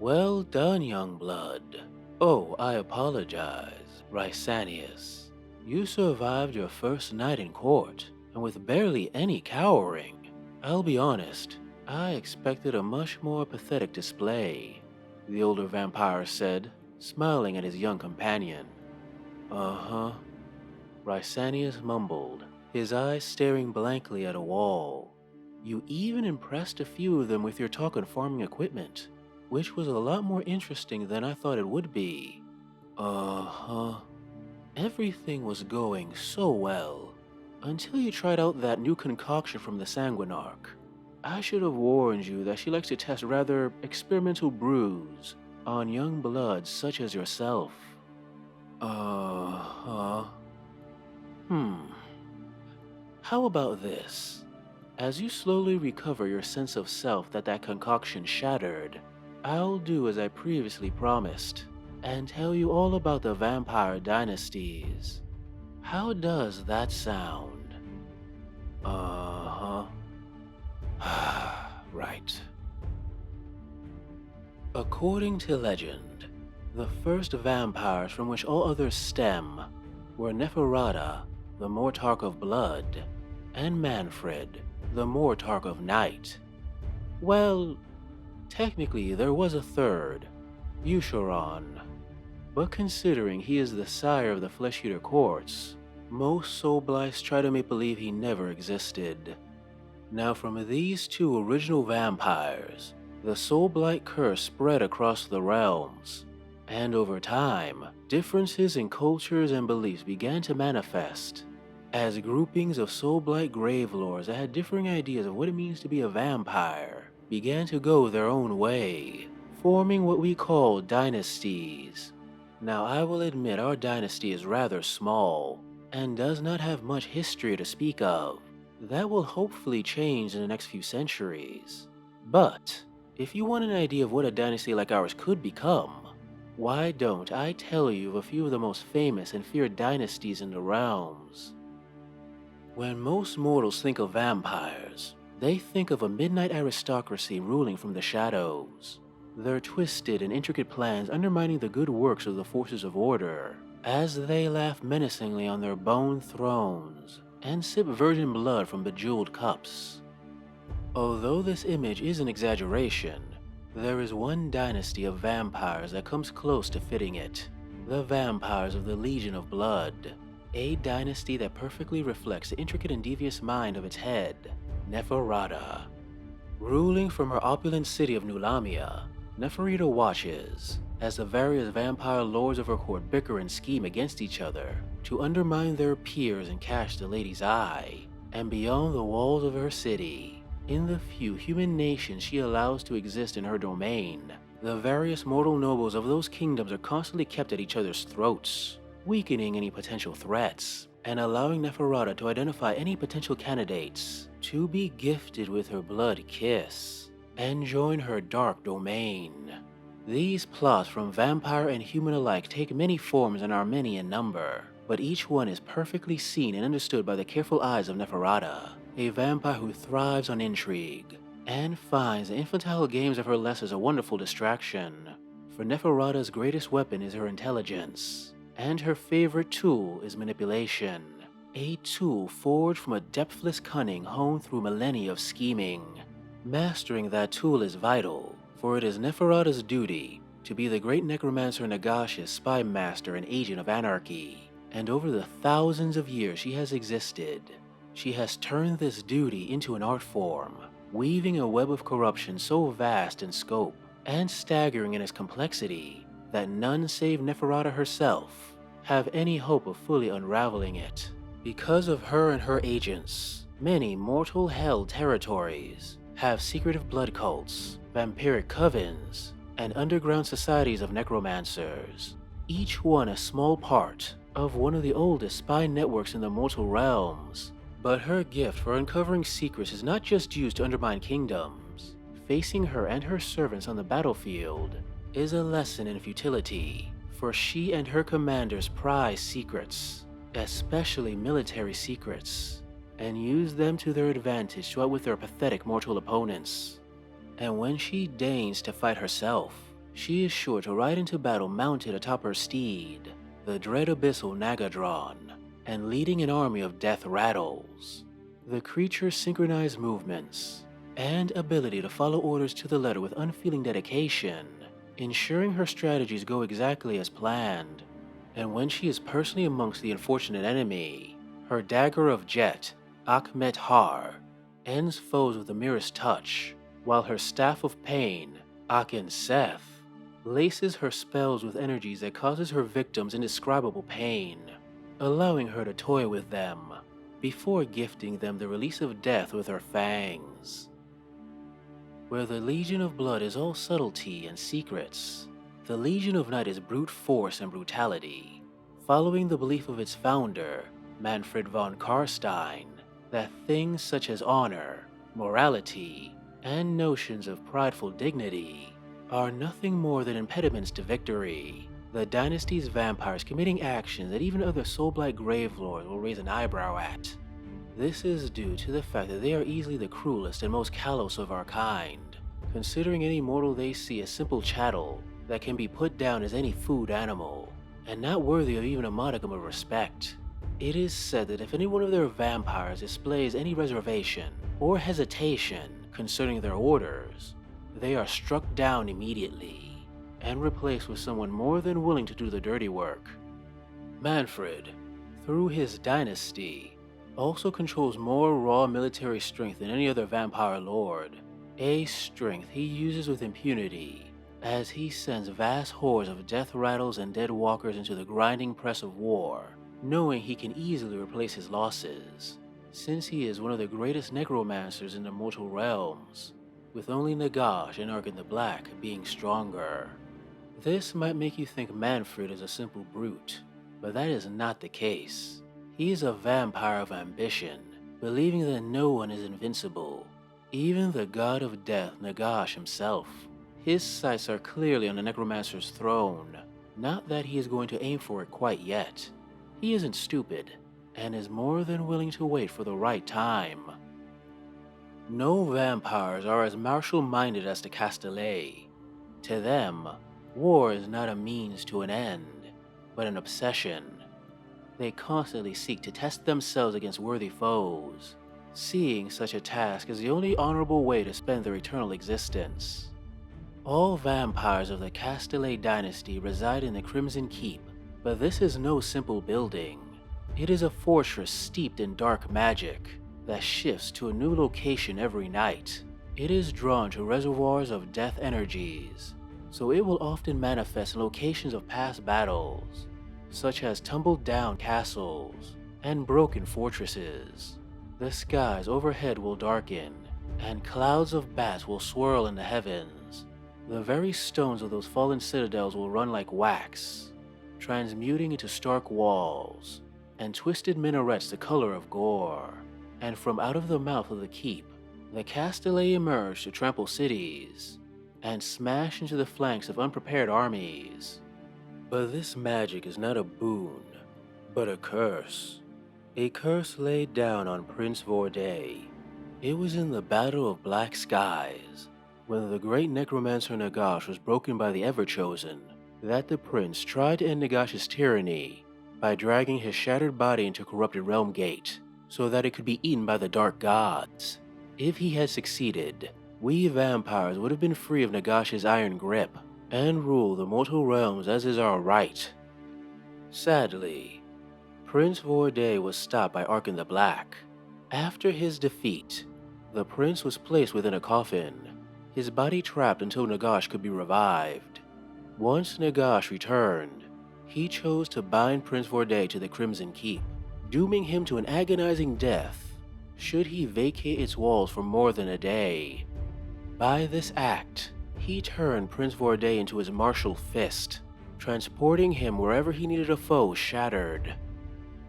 Well done, young blood. Oh, I apologize, Rysanius. You survived your first night in court, and with barely any cowering. I'll be honest, I expected a much more pathetic display, the older vampire said, smiling at his young companion. Uh-huh, Rysanius mumbled, his eyes staring blankly at a wall. You even impressed a few of them with your talk on farming equipment, which was a lot more interesting than I thought it would be. Uh-huh. Everything was going so well, until you tried out that new concoction from the Sanguinarch. I should have warned you that she likes to test rather experimental brews on young bloods such as yourself. Uh-huh. How about this? As you slowly recover your sense of self that concoction shattered, I'll do as I previously promised, and tell you all about the Vampire Dynasties. How does that sound? Uh-huh. Right. According to legend, the first vampires from which all others stem were Neferata, the Mortarch of Blood, and Manfred, the Mortarch of Night. Well, technically there was a third, Eucharon, but considering he is the sire of the Flesh-Eater courts, most Soulblights try to make believe he never existed. Now from these two original vampires, the Soulblight curse spread across the realms, and over time, differences in cultures and beliefs began to manifest, as groupings of Soulblight Gravelords that had differing ideas of what it means to be a vampire began to go their own way, forming what we call dynasties. Now I will admit our dynasty is rather small, and does not have much history to speak of. That will hopefully change in the next few centuries. But, if you want an idea of what a dynasty like ours could become, why don't I tell you of a few of the most famous and feared dynasties in the realms? When most mortals think of vampires, they think of a midnight aristocracy ruling from the shadows, their twisted and intricate plans undermining the good works of the forces of order, as they laugh menacingly on their bone thrones and sip virgin blood from bejeweled cups. Although this image is an exaggeration, there is one dynasty of vampires that comes close to fitting it, the Vampires of the Legion of Blood, a dynasty that perfectly reflects the intricate and devious mind of its head, Neferata. Ruling from her opulent city of New Lamia, Neferita watches as the various vampire lords of her court bicker and scheme against each other to undermine their peers and catch the lady's eye, and beyond the walls of her city, in the few human nations she allows to exist in her domain, the various mortal nobles of those kingdoms are constantly kept at each other's throats, weakening any potential threats, and allowing Neferata to identify any potential candidates to be gifted with her blood kiss and join her dark domain. These plots from vampire and human alike take many forms and are many in number, but each one is perfectly seen and understood by the careful eyes of Neferata, a vampire who thrives on intrigue, and finds the infantile games of her lessers a wonderful distraction. For Neferata's greatest weapon is her intelligence, and her favorite tool is manipulation, a tool forged from a depthless cunning honed through millennia of scheming. Mastering that tool is vital, for it is Neferata's duty to be the Great Necromancer Nagash's spy master and agent of anarchy, and over the thousands of years she has existed, she has turned this duty into an art form, weaving a web of corruption so vast in scope and staggering in its complexity that none save Neferata herself have any hope of fully unraveling it. Because of her and her agents, many mortal-held territories have secretive blood cults, vampiric covens, and underground societies of necromancers, each one a small part of one of the oldest spy networks in the mortal realms. But her gift for uncovering secrets is not just used to undermine kingdoms. Facing her and her servants on the battlefield is a lesson in futility, for she and her commanders prize secrets, especially military secrets, and use them to their advantage to outwit their pathetic mortal opponents. And when she deigns to fight herself, she is sure to ride into battle mounted atop her steed, the dread abyssal Nagadron, and leading an army of death rattles. The creature's synchronized movements and ability to follow orders to the letter with unfeeling dedication, ensuring her strategies go exactly as planned. And when she is personally amongst the unfortunate enemy, her dagger of jet, Akhmet Har, ends foes with the merest touch, while her staff of pain, Akin Seth, laces her spells with energies that causes her victims indescribable pain, allowing her to toy with them, before gifting them the release of death with her fangs. Where the Legion of Blood is all subtlety and secrets, the Legion of Night is brute force and brutality, following the belief of its founder, Manfred von Karstein, that things such as honor, morality, and notions of prideful dignity are nothing more than impediments to victory. The Dynasties Vampires committing actions that even other Soulblight Gravelords will raise an eyebrow at. This is due to the fact that they are easily the cruelest and most callous of our kind, considering any mortal they see as simple chattel that can be put down as any food animal, and not worthy of even a modicum of respect. It is said that if any one of their vampires displays any reservation or hesitation concerning their orders, they are struck down immediately and replaced with someone more than willing to do the dirty work. Manfred, through his dynasty, also controls more raw military strength than any other vampire lord, a strength he uses with impunity as he sends vast hordes of death rattles and dead walkers into the grinding press of war, knowing he can easily replace his losses, since he is one of the greatest necromancers in the mortal realms, with only Nagash and Arkin the Black being stronger. This might make you think Manfred is a simple brute, but that is not the case. He is a vampire of ambition, believing that no one is invincible, even the god of death Nagash himself. His sights are clearly on the necromancer's throne, not that he is going to aim for it quite yet. He isn't stupid, and is more than willing to wait for the right time. No vampires are as martial-minded as the Castellet. To them, war is not a means to an end, but an obsession. They constantly seek to test themselves against worthy foes, seeing such a task as the only honorable way to spend their eternal existence. All vampires of the Castellet dynasty reside in the Crimson Keep, but this is no simple building. It is a fortress steeped in dark magic that shifts to a new location every night. It is drawn to reservoirs of death energies, so it will often manifest in locations of past battles, such as tumbled down castles and broken fortresses. The skies overhead will darken, and clouds of bats will swirl in the heavens. The very stones of those fallen citadels will run like wax, transmuting into stark walls and twisted minarets the color of gore. And from out of the mouth of the keep, the Castellet emerge to trample cities and smash into the flanks of unprepared armies. But this magic is not a boon, but a curse. A curse laid down on Prince Vorday. It was in the Battle of Black Skies, when the Great Necromancer Nagash was broken by the Everchosen, that the prince tried to end Nagash's tyranny by dragging his shattered body into corrupted Realm Gate, so that it could be eaten by the Dark Gods. If he had succeeded, we vampires would have been free of Nagash's iron grip and rule the mortal realms as is our right. Sadly, Prince Vorday was stopped by Arkin the Black. After his defeat, the prince was placed within a coffin, his body trapped until Nagash could be revived. Once Nagash returned, he chose to bind Prince Vorday to the Crimson Keep, dooming him to an agonizing death should he vacate its walls for more than a day. By this act, he turned Prince Vorday into his martial fist, transporting him wherever he needed a foe shattered.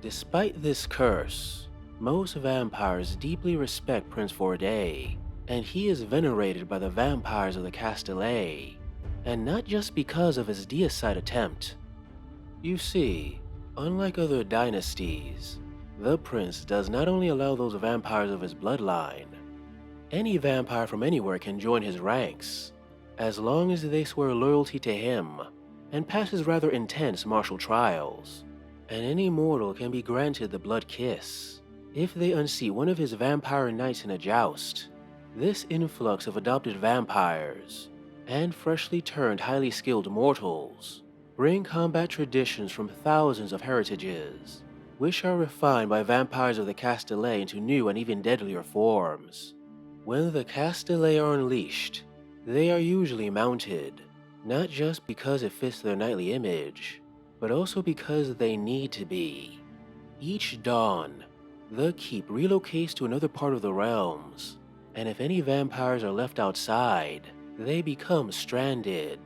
Despite this curse, most vampires deeply respect Prince Vorday, and he is venerated by the vampires of the Castellet, and not just because of his deicide attempt. You see, unlike other dynasties, the prince does not only allow those vampires of his bloodline. Any vampire from anywhere can join his ranks. as long as they swear loyalty to him and passes rather intense martial trials. And any mortal can be granted the Blood Kiss if they unseat one of his vampire knights in a joust. This influx of adopted vampires and freshly turned highly skilled mortals bring combat traditions from thousands of heritages, which are refined by vampires of the Castellet into new and even deadlier forms. When the Castellet are unleashed, they are usually mounted, not just because it fits their knightly image, but also because they need to be. Each dawn, the keep relocates to another part of the realms, and if any vampires are left outside, they become stranded.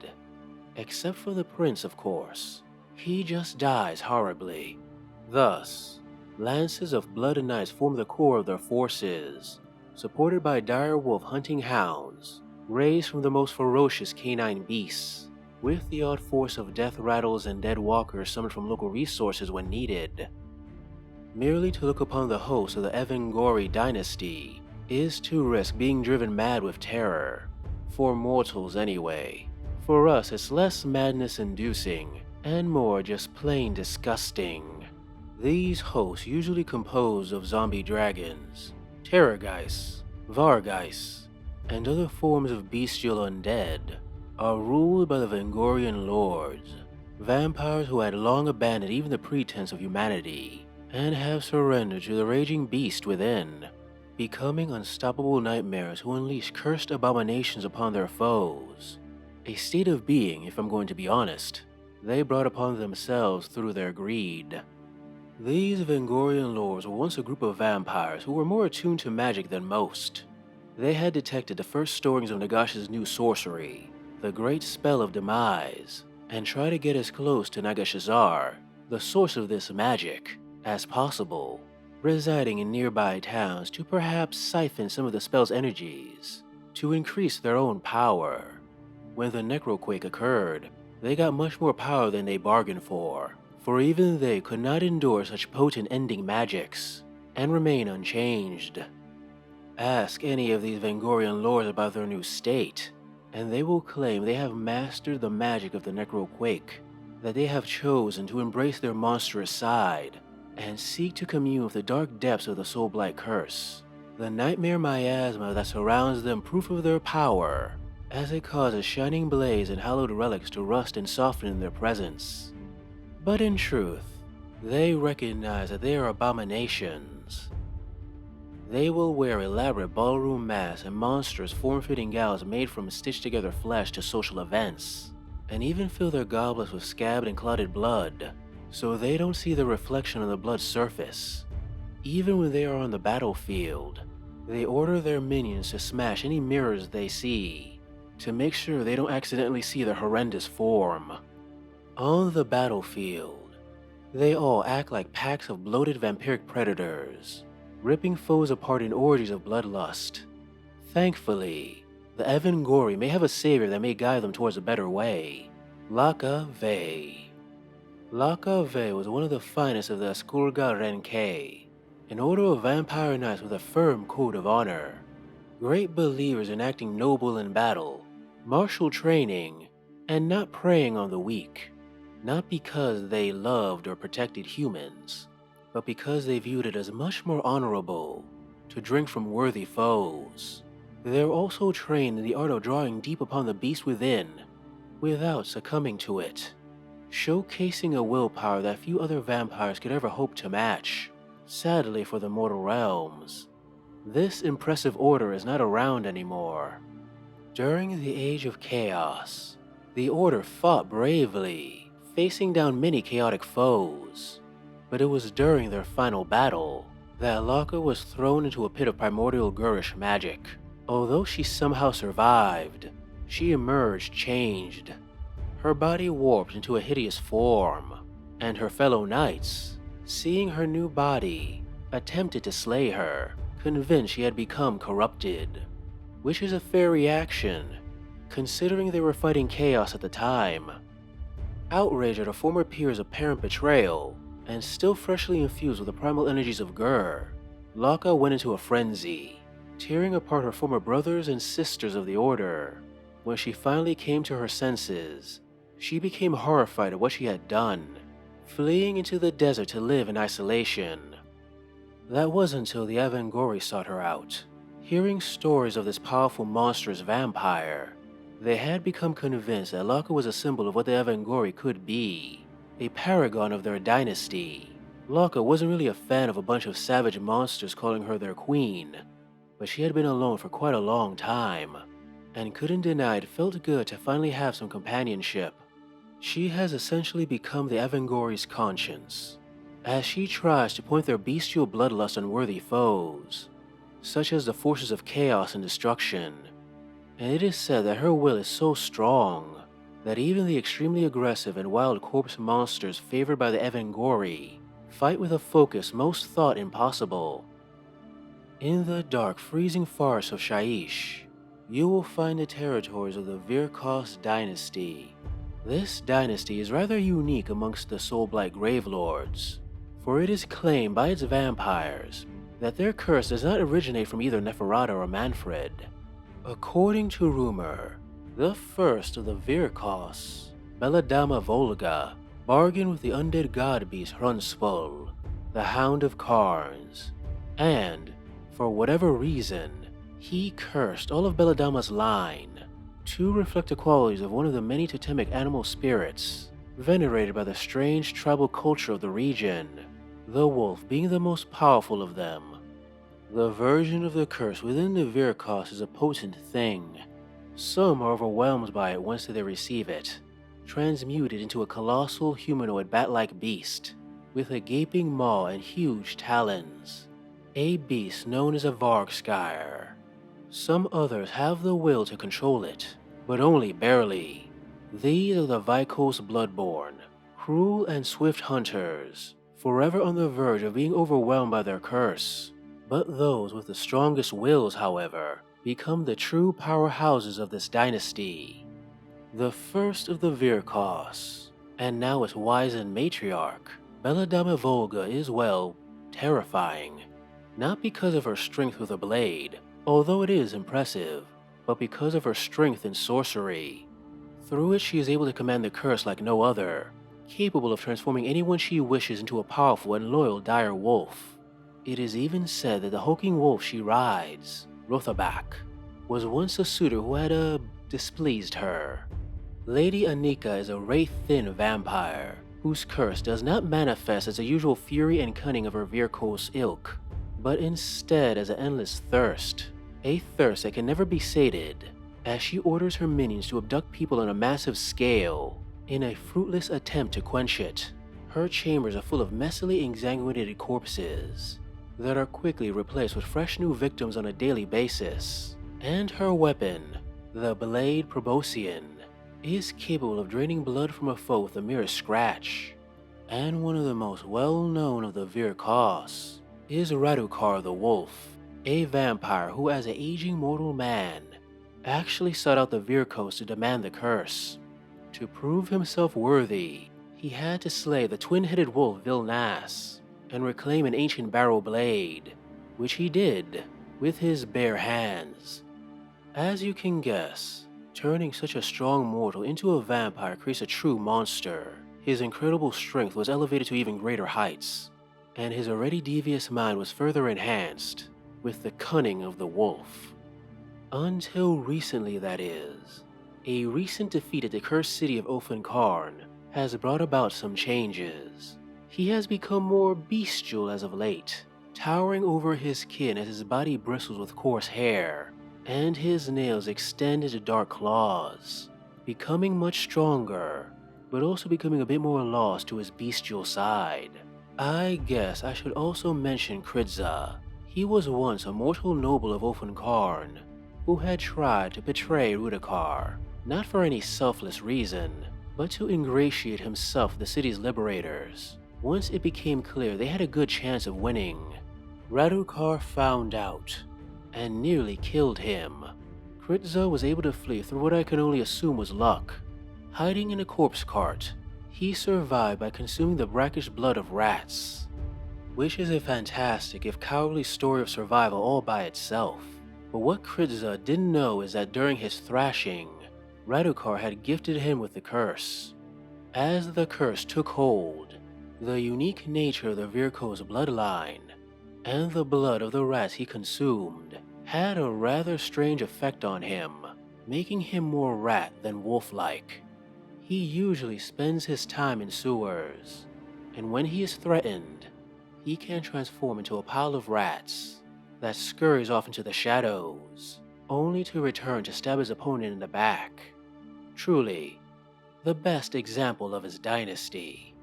Except for the prince, of course. He just dies horribly. Thus, lances of blood knights form the core of their forces, supported by dire wolf hunting hounds, raised from the most ferocious canine beasts, with the odd force of death rattles and dead walkers summoned from local resources when needed. Merely to look upon the host of the Evangori dynasty is to risk being driven mad with terror. For mortals anyway. For us, it's less madness-inducing and more just plain disgusting. These hosts, usually composed of zombie dragons, terrorgeists, vargeists, and other forms of bestial undead, are ruled by the Vangorian lords, vampires who had long abandoned even the pretense of humanity and have surrendered to the raging beast within, becoming unstoppable nightmares who unleash cursed abominations upon their foes. A state of being, if I'm going to be honest, they brought upon themselves through their greed. These Vangorian lords were once a group of vampires who were more attuned to magic than most. They had detected the first stirrings of Nagash's new sorcery, the Great Spell of Demise, and tried to get as close to Nagashazar, the source of this magic, as possible, residing in nearby towns to perhaps siphon some of the spell's energies to increase their own power. When the Necroquake occurred, they got much more power than they bargained for even they could not endure such potent ending magics, and remain unchanged. Ask any of these Vangorian lords about their new state, and they will claim they have mastered the magic of the Necroquake, that they have chosen to embrace their monstrous side, and seek to commune with the dark depths of the Soulblight curse, the nightmare miasma that surrounds them, proof of their power, as it causes shining blades and hallowed relics to rust and soften in their presence. But in truth, they recognize that they are abominations. They will wear elaborate ballroom masks and monstrous form-fitting gowns made from stitched-together flesh to social events, and even fill their goblets with scabbed and clotted blood, so they don't see the reflection on the blood's surface. Even when they are on the battlefield, they order their minions to smash any mirrors they see, to make sure they don't accidentally see their horrendous form. On the battlefield, they all act like packs of bloated vampiric predators, ripping foes apart in orgies of bloodlust. Thankfully, the Evangori may have a savior that may guide them towards a better way. Laka Ve. Laka Ve was one of the finest of the Askurga Renkei, an order of vampire knights with a firm code of honor. Great believers in acting noble in battle, martial training, and not preying on the weak. Not because they loved or protected humans, but because they viewed it as much more honorable to drink from worthy foes. They're also trained in the art of drawing deep upon the beast within, without succumbing to it, showcasing a willpower that few other vampires could ever hope to match. Sadly for the mortal realms, this impressive order is not around anymore. During the Age of Chaos, the Order fought bravely, facing down many chaotic foes, but it was during their final battle that Laka was thrown into a pit of primordial Gurish magic. Although she somehow survived, she emerged changed. Her body warped into a hideous form, and her fellow knights, seeing her new body, attempted to slay her, convinced she had become corrupted. Which is a fair reaction, considering they were fighting chaos at the time. Outraged at her former peer's apparent betrayal, and still freshly infused with the primal energies of Gur, Laka went into a frenzy, tearing apart her former brothers and sisters of the Order. When she finally came to her senses, she became horrified at what she had done, fleeing into the desert to live in isolation. That wasn't until the Avangori sought her out. Hearing stories of this powerful monstrous vampire, they had become convinced that Laka was a symbol of what the Avangori could be, a paragon of their dynasty. Laka wasn't really a fan of a bunch of savage monsters calling her their queen, but she had been alone for quite a long time, and couldn't deny it felt good to finally have some companionship. She has essentially become the Avangori's conscience, as she tries to point their bestial bloodlust on worthy foes, such as the forces of chaos and destruction. And it is said that her will is so strong that even the extremely aggressive and wild corpse monsters favored by the Avangori fight with a focus most thought impossible. In the dark, freezing forests of Shaiish, you will find the territories of the Virgos Dynasty. This dynasty is rather unique amongst the Soulblight Gravelords, for it is claimed by its vampires that their curse does not originate from either Neferata or Manfred. According to rumor, the first of the Virgos, Belladonna Volga, bargained with the undead god beast Hrunspul, the Hound of Carns, and, for whatever reason, he cursed all of Belladonna's line to reflect the qualities of one of the many totemic animal spirits venerated by the strange tribal culture of the region, the wolf being the most powerful of them. The version of the curse within the Virgos is a potent thing. Some are overwhelmed by it once they receive it, transmuted into a colossal humanoid bat-like beast with a gaping maw and huge talons, a beast known as a Vargskire. Some others have the will to control it, but only barely. These are the Vikos Bloodborne, cruel and swift hunters, forever on the verge of being overwhelmed by their curse. But those with the strongest wills, however, become the true powerhouses of this dynasty. The first of the Virgos, and now its wizened matriarch, Belladonna Volga is, well, terrifying. Not because of her strength with a blade, although it is impressive, but because of her strength in sorcery. Through it she is able to command the curse like no other, capable of transforming anyone she wishes into a powerful and loyal dire wolf. It is even said that the hulking wolf she rides, Rothabak, was once a suitor who had displeased her. Lady Anika is a wraith-thin vampire, whose curse does not manifest as the usual fury and cunning of her Virgos ilk, but instead as an endless thirst, a thirst that can never be sated, as she orders her minions to abduct people on a massive scale, in a fruitless attempt to quench it. Her chambers are full of messily exsanguinated corpses that are quickly replaced with fresh new victims on a daily basis, and her weapon, the Blade Proboscian, is capable of draining blood from a foe with the merest scratch. And one of the most well-known of the Virgos is Radukar the Wolf, a vampire who, as an aging mortal man, actually sought out the Virgos to demand the curse. To prove himself worthy, he had to slay the twin-headed wolf Vilnas and reclaim an ancient barrow blade, which he did with his bare hands. As you can guess, turning such a strong mortal into a vampire creates a true monster. His incredible strength was elevated to even greater heights, and his already devious mind was further enhanced with the cunning of the wolf. Until recently, that is. A recent defeat at the cursed city of Ofinkarn has brought about some changes. He has become more bestial as of late, towering over his kin as his body bristles with coarse hair, and his nails extend into dark claws, becoming much stronger, but also becoming a bit more lost to his bestial side. I guess I should also mention Kridza. He was once a mortal noble of Ofinkarn, who had tried to betray Rudikar, not for any selfless reason, but to ingratiate himself with the city's liberators. Once it became clear they had a good chance of winning, Radukar found out, and nearly killed him. Kridza was able to flee through what I can only assume was luck. Hiding in a corpse cart, he survived by consuming the brackish blood of rats, which is a fantastic if cowardly story of survival all by itself. But what Kridza didn't know is that during his thrashing, Radukar had gifted him with the curse. As the curse took hold, the unique nature of the Virgos bloodline and the blood of the rats he consumed had a rather strange effect on him, making him more rat than wolf-like. He usually spends his time in sewers, and when he is threatened, he can transform into a pile of rats that scurries off into the shadows, only to return to stab his opponent in the back. Truly, the best example of his dynasty.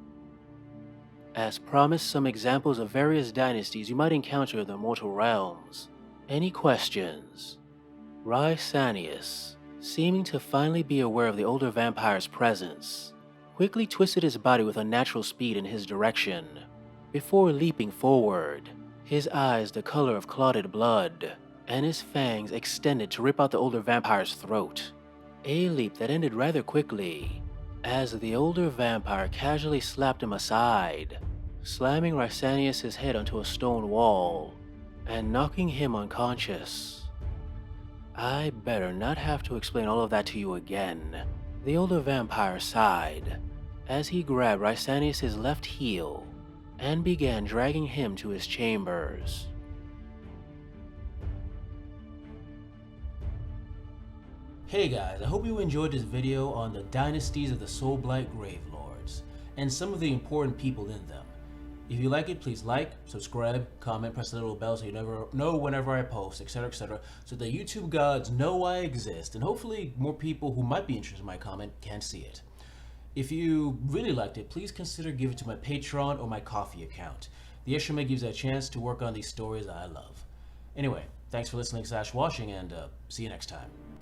As promised, some examples of various dynasties you might encounter in the mortal realms. Any questions? Rysanius, seeming to finally be aware of the older vampire's presence, quickly twisted his body with unnatural speed in his direction, before leaping forward, his eyes the color of clotted blood, and his fangs extended to rip out the older vampire's throat. A leap that ended rather quickly, as the older vampire casually slapped him aside, slamming Rysanius' head onto a stone wall, and knocking him unconscious. I better not have to explain all of that to you again. The older vampire sighed, as he grabbed Rysanius' left heel, and began dragging him to his chambers. Hey guys, I hope you enjoyed this video on the dynasties of the Soulblight Gravelords, and some of the important people in them. If you like it, please like, subscribe, comment, press the little bell so you never know whenever I post, etc, so the YouTube gods know I exist, and hopefully more people who might be interested in my comment can see it. If you really liked it, please consider giving it to my Patreon or my Ko-fi account. The extra money gives me a chance to work on these stories I love. Anyway, thanks for listening / watching, and see you next time.